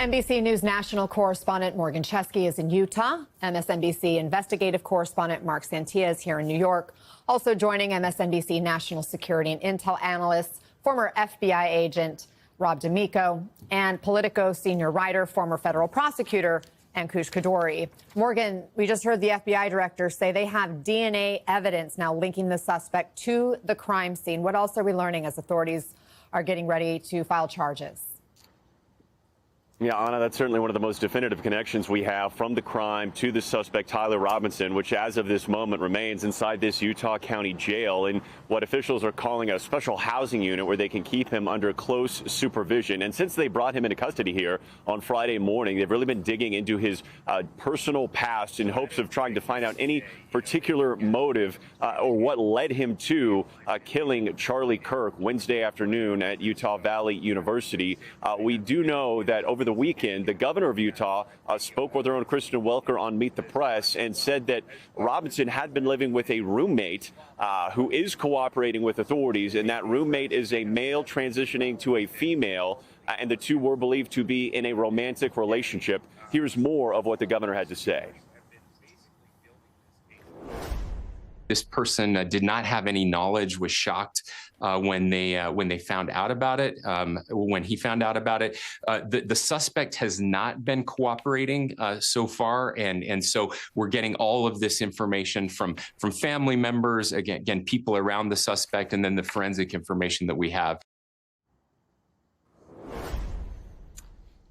NBC News national correspondent Morgan Chesky is in Utah. MSNBC investigative correspondent Mark Santia is here in New York. Also joining MSNBC national security and intel analyst, former FBI agent Rob D'Amico, and Politico senior writer, former federal prosecutor Ankush Khardori. Morgan, we just heard the FBI director say they have DNA evidence now linking the suspect to the crime scene. What else are we learning as authorities are getting ready to file charges? Yeah, Anna, that's certainly one of the most definitive connections we have from the crime to the suspect, Tyler Robinson, which as of this moment remains inside this Utah County jail in what officials are calling a special housing unit where they can keep him under close supervision. And since they brought him into custody here on Friday morning, they've really been digging into his personal past in hopes of trying to find out any particular motive or what led him to killing Charlie Kirk Wednesday afternoon at Utah Valley University. We do know that over the weekend, the governor of Utah spoke with her own Kristen Welker on Meet the Press and said that Robinson had been living with a roommate who is cooperating with authorities, and that roommate is a male transitioning to a female, and the two were believed to be in a romantic relationship. Here's more of what the governor had to say. This person did not have any knowledge, was shocked when they found out about it. When he found out about it, the suspect has not been cooperating so far, and so we're getting all of this information from family members, again, people around the suspect, and then the forensic information that we have.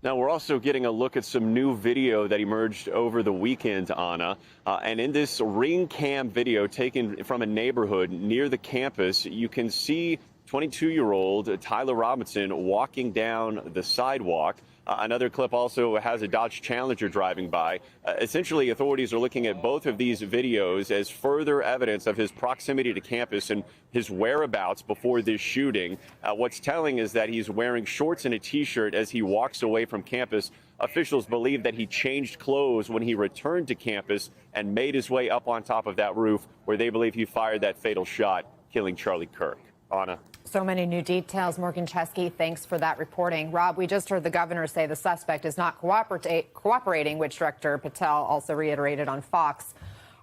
Now, we're also getting a look at some new video that emerged over the weekend, Anna. And in this ring cam video taken from a neighborhood near the campus, you can see 22-year-old Tyler Robinson walking down the sidewalk. Another clip also has a Dodge Challenger driving by. Essentially, authorities are looking at both of these videos as further evidence of his proximity to campus and his whereabouts before this shooting. What's telling is that he's wearing shorts and a T-shirt as he walks away from campus. Officials believe that he changed clothes when he returned to campus and made his way up on top of that roof where they believe he fired that fatal shot, killing Charlie Kirk. Anna. So many new details. Morgan Chesky, thanks for that reporting. Rob, we just heard the governor say the suspect is not cooperating, which Director Patel also reiterated on Fox.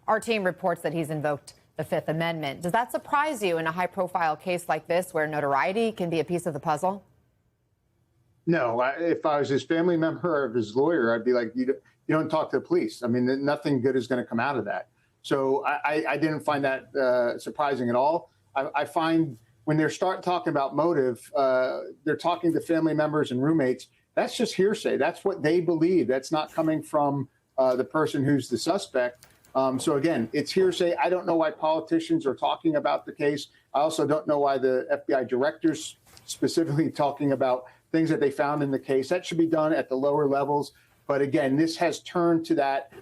Our team reports that he's invoked the Fifth Amendment. Does that surprise you in a high-profile case like this where notoriety can be a piece of the puzzle? No. If I was his family member or his lawyer, I'd be like, you don't talk to the police. I mean, nothing good is going to come out of that. So I didn't find that surprising at all. I find when they start talking about motive, they're talking to family members and roommates. That's just hearsay. That's what they believe. That's not coming from the person who's the suspect. So again, it's hearsay. I don't know why politicians are talking about the case. I also don't know why the FBI director's specifically talking about things that they found in the case. That should be done at the lower levels. But again, this has turned to that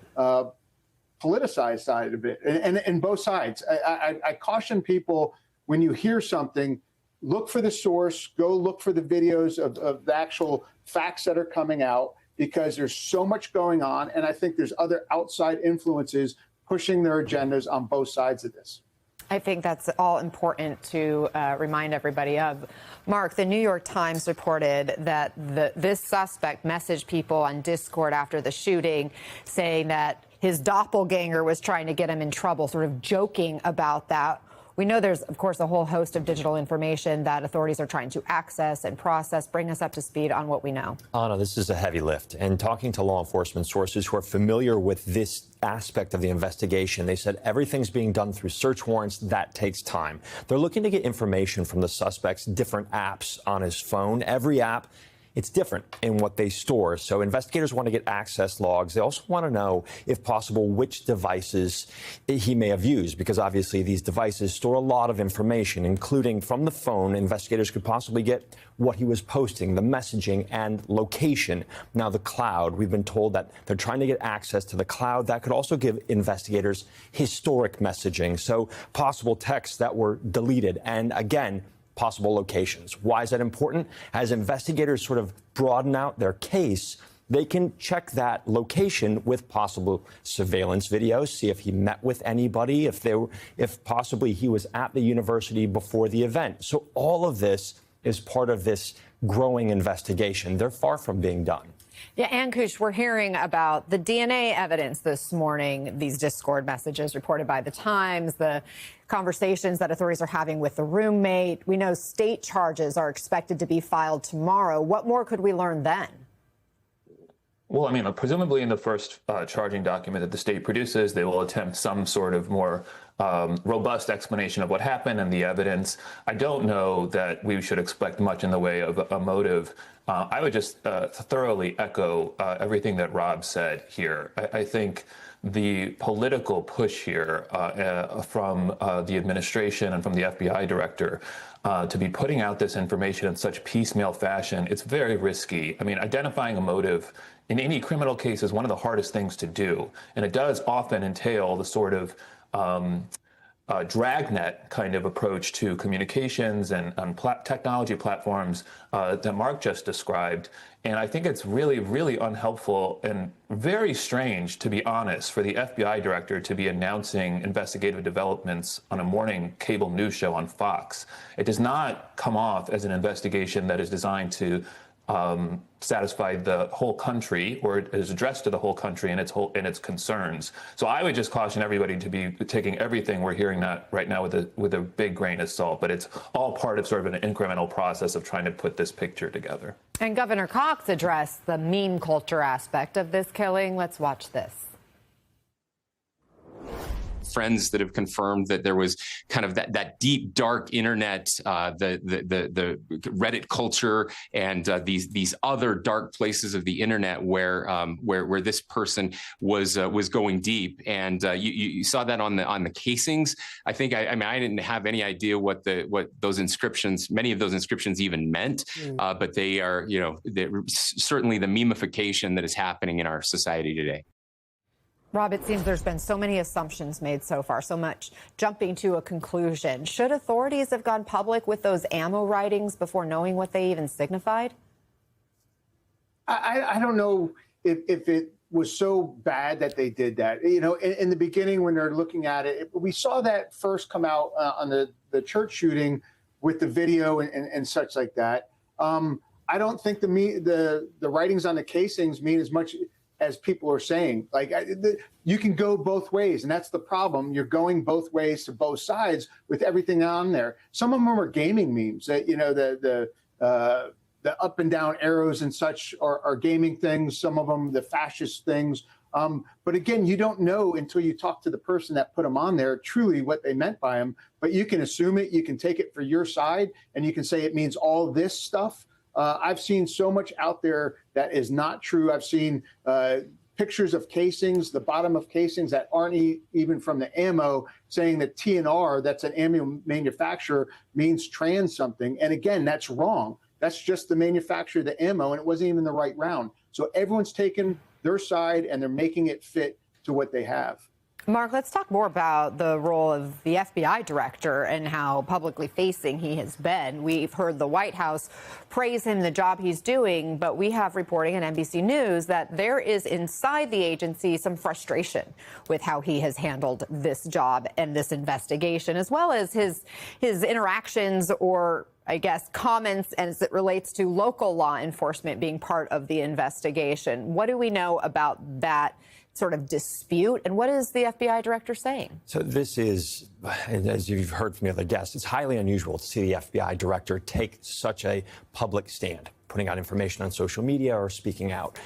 politicized side of it, and both sides. I caution people, when you hear something, look for the source, go look for the videos of the actual facts that are coming out, because there's so much going on. And I think there's other outside influences pushing their agendas on both sides of this. I think that's all important to remind everybody of. Mark, the New York Times reported that this suspect messaged people on Discord after the shooting saying that his doppelganger was trying to get him in trouble, sort of joking about that. We know there's, of course, a whole host of digital information that authorities are trying to access and process. Bring us up to speed on what we know. Anna, this is a heavy lift. And talking to law enforcement sources who are familiar with this aspect of the investigation, they said everything's being done through search warrants. That takes time. They're looking to get information from the suspect's different apps on his phone. Every app, it's different in what they store. So investigators want to get access logs. They also want to know, if possible, which devices he may have used, because obviously these devices store a lot of information, including from the phone. Investigators could possibly get what he was posting, the messaging, and location. Now, the cloud, we've been told that they're trying to get access to the cloud. That could also give investigators historic messaging, so possible texts that were deleted. And again, possible locations. Why is that important? As investigators sort of broaden out their case, they can check that location with possible surveillance videos, see if he met with anybody, if possibly he was at the university before the event. So all of this is part of this growing investigation. They're far from being done. Yeah, Ankush, we're hearing about the DNA evidence this morning, these Discord messages reported by The Times, the conversations that authorities are having with the roommate. We know state charges are expected to be filed tomorrow. What more could we learn then? Well, I mean, presumably in the first charging document that the state produces, they will attempt some sort of more robust explanation of what happened and the evidence. I don't know that we should expect much in the way of a motive. I would just thoroughly echo everything that Rob said here. I think the political push here from the administration and from the FBI director to be putting out this information in such piecemeal fashion, it's very risky. I mean, identifying a motive in any criminal case is one of the hardest things to do. And it does often entail the sort of dragnet kind of approach to communications and technology platforms that Mark just described. And I think it's really, really unhelpful and very strange, to be honest, for the FBI director to be announcing investigative developments on a morning cable news show on Fox. It does not come off as an investigation that is designed to satisfy the whole country, or it is addressed to the whole country and its concerns. So I would just caution everybody to be taking everything we're hearing that right now with a big grain of salt. But it's all part of sort of an incremental process of trying to put this picture together. And Governor Cox addressed the meme culture aspect of this killing. Let's watch this. Friends that have confirmed that there was kind of that deep, dark internet, the Reddit culture, and these other dark places of the internet where this person was going deep. And you saw that on the casings. I think I didn't have any idea what those inscriptions, many of those inscriptions even meant, but they are, certainly the memification that is happening in our society today. Rob, it seems there's been so many assumptions made so far, so much jumping to a conclusion. Should authorities have gone public with those ammo writings before knowing what they even signified? I don't know if it was so bad that they did that. In the beginning when they're looking at it, we saw that first come out on the church shooting with the video and such like that. I don't think the writings on the casings mean as much as people are saying. You can go both ways, and that's the problem. You're going both ways to both sides with everything on there. Some of them are gaming memes. That the up and down arrows and such are gaming things. Some of them, the fascist things. But again, you don't know until you talk to the person that put them on there truly what they meant by them. But you can assume it. You can take it for your side, and you can say it means all this stuff. I've seen so much out there that is not true. I've seen pictures of casings, the bottom of casings that aren't even from the ammo, saying that TNR, that's an ammo manufacturer, means trans something. And again, that's wrong. That's just the manufacturer of the ammo, and it wasn't even the right round. So everyone's taken their side, and they're making it fit to what they have. Mark, let's talk more about the role of the FBI director and how publicly facing he has been. We've heard the White House praise him, the job he's doing, but we have reporting on NBC News that there is inside the agency some frustration with how he has handled this job and this investigation, as well as his interactions or I guess, comments as it relates to local law enforcement being part of the investigation. What do we know about that sort of dispute, and what is the FBI director saying? So this is, as you've heard from the other guests, it's highly unusual to see the FBI director take such a public stand, putting out information on social media or speaking out.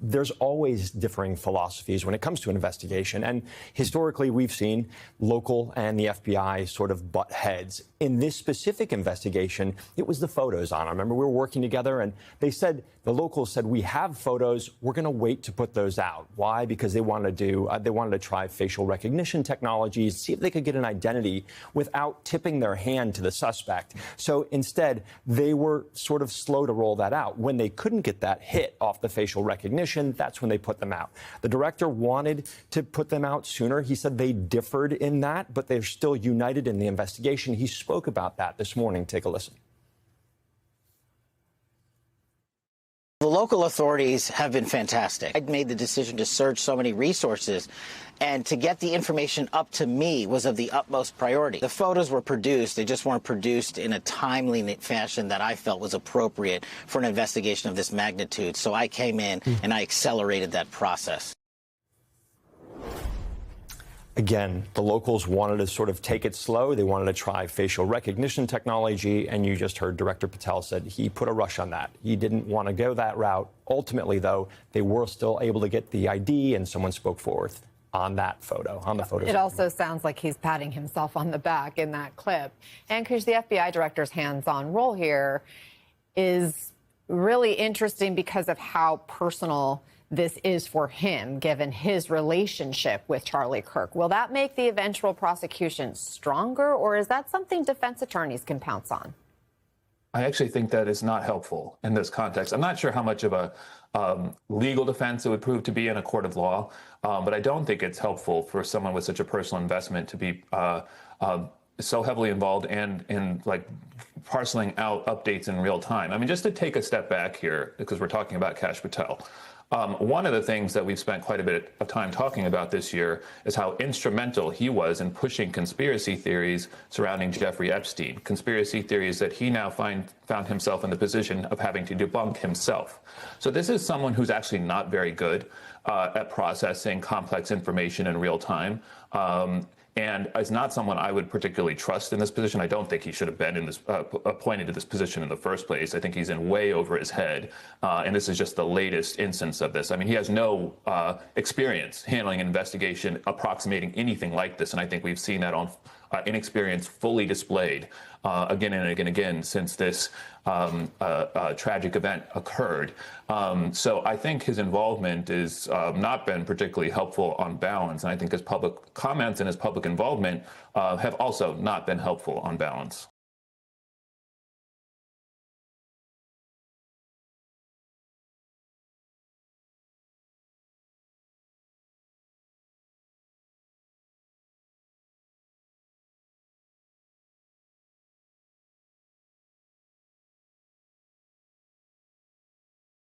There's always differing philosophies when it comes to investigation. And historically, we've seen local and the FBI sort of butt heads. In this specific investigation, it was the photos on. I remember we were working together and they said, the locals said, we have photos. We're going to wait to put those out. Why? Because they wanted to try facial recognition technologies, see if they could get an identity without tipping their hand to the suspect. So instead, they were sort of slow to roll that out. When they couldn't get that hit off the facial recognition, that's when they put them out. The director wanted to put them out sooner. He said they differed in that, but they're still united in the investigation. He spoke about that this morning. Take a listen. The local authorities have been fantastic. I made the decision to surge so many resources, and to get the information up to me was of the utmost priority. The photos were produced, they just weren't produced in a timely fashion that I felt was appropriate for an investigation of this magnitude. So I came in and I accelerated that process. Again, the locals wanted to sort of take it slow. They wanted to try facial recognition technology. And you just heard Director Patel said he put a rush on that. He didn't want to go that route. Ultimately, though, they were still able to get the ID, and someone spoke forth on that photo, on the photo. It also sounds like he's patting himself on the back in that clip. And because the FBI director's hands-on role here is really interesting because of how personal this is for him, given his relationship with Charlie Kirk. Will that make the eventual prosecution stronger, or is that something defense attorneys can pounce on? I actually think that is not helpful in this context. I'm not sure how much of a legal defense it would prove to be in a court of law, but I don't think it's helpful for someone with such a personal investment to be so heavily involved and in like parceling out updates in real time. I mean, just to take a step back here, because we're talking about Kash Patel. One of the things that we've spent quite a bit of time talking about this year is how instrumental he was in pushing conspiracy theories surrounding Jeffrey Epstein, conspiracy theories that he now found himself in the position of having to debunk himself. So this is someone who's actually not very good at processing complex information in real time. And is not someone I would particularly trust in this position. I don't think he should have been in this appointed to this position in the first place. I think he's in way over his head. And this is just the latest instance of this. I mean, he has no experience handling an investigation approximating anything like this. And I think we've seen that on inexperience fully displayed again and again since this tragic event occurred. So I think his involvement has not been particularly helpful on balance. And I think his public comments and his public involvement have also not been helpful on balance.